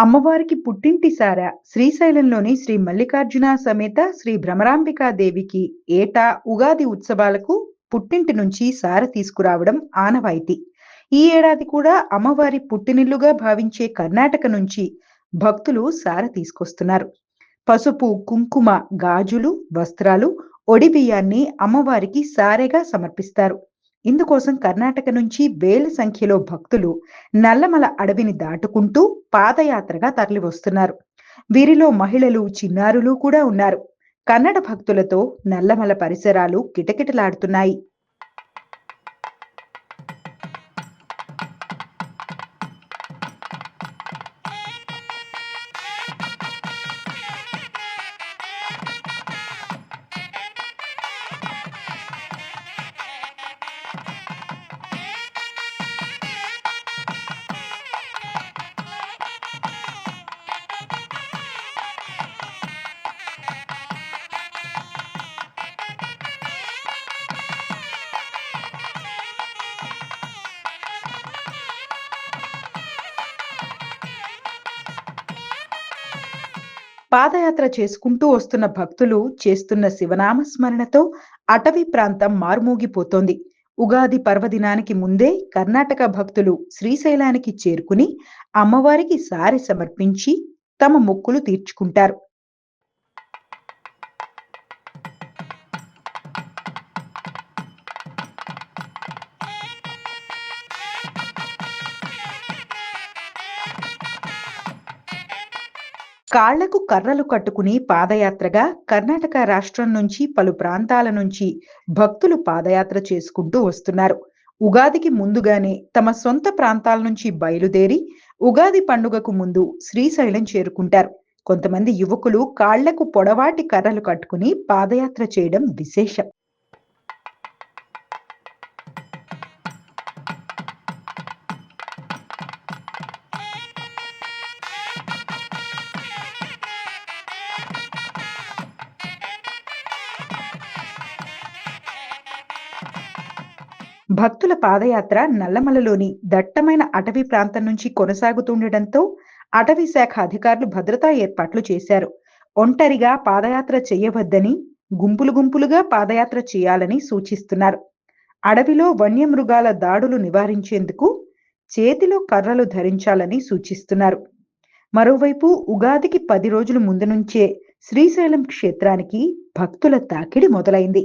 అమ్మవారికి పుట్టింటి సార శ్రీశైలంలోని శ్రీ మల్లికార్జున సమేత శ్రీ భ్రమరాంబికా దేవికి ఏటా ఉగాది ఉత్సవాలకు పుట్టింటి నుంచి సార తీసుకురావడం ఆనవాయితీ. ఈ ఏడాది కూడా అమ్మవారి పుట్టినిల్లుగా భావించే కర్ణాటక నుంచి భక్తులు సార తీసుకొస్తున్నారు. పసుపు, కుంకుమ, గాజులు, వస్త్రాలు, ఒడి బియ్యాన్ని అమ్మవారికి సారెగా సమర్పిస్తారు. ఇందుకోసం కర్ణాటక నుంచి వేల సంఖ్యలో భక్తులు నల్లమల అడవిని దాటుకుంటూ పాదయాత్రగా తరలివస్తున్నారు. వీరిలో మహిళలు, చిన్నారులు కూడా ఉన్నారు. కన్నడ భక్తులతో నల్లమల పరిసరాలు కిటకిటలాడుతున్నాయి. పాదయాత్ర చేసుకుంటూ వస్తున్న భక్తులు చేస్తున్న శివనామ స్మరణతో అటవీ ప్రాంతం మార్మోగిపోతోంది. ఉగాది పర్వదినానికి ముందే కర్ణాటక భక్తులు శ్రీశైలానికి చేరుకుని అమ్మవారికి సారె సమర్పించి తమ మొక్కులు తీర్చుకుంటారు. కాళ్లకు కర్రలు కట్టుకుని పాదయాత్రగా కర్ణాటక రాష్ట్రం నుంచి పలు ప్రాంతాల నుంచి భక్తులు పాదయాత్ర చేసుకుంటూ వస్తున్నారు. ఉగాదికి ముందుగానే తమ సొంత ప్రాంతాల నుంచి బయలుదేరి ఉగాది పండుగకు ముందు శ్రీశైలం చేరుకుంటారు. కొంతమంది యువకులు కాళ్లకు పొడవాటి కర్రలు కట్టుకుని పాదయాత్ర చేయడం విశేషం. భక్తుల పాదయాత్ర నల్లమలలోని దట్టమైన అటవీ ప్రాంతం నుంచి కొనసాగుతుండటంతో అటవీ శాఖ అధికారులు భద్రతా ఏర్పాట్లు చేశారు. ఒంటరిగా పాదయాత్ర చేయవద్దని, గుంపులు గుంపులుగా పాదయాత్ర చేయాలని సూచిస్తున్నారు. అడవిలో వన్యమృగాల దాడులు నివారించేందుకు చేతిలో కర్రలు ధరించాలని సూచిస్తున్నారు. మరోవైపు ఉగాదికి 10 రోజుల ముందు నుంచే శ్రీశైలం క్షేత్రానికి భక్తుల తాకిడి మొదలైంది.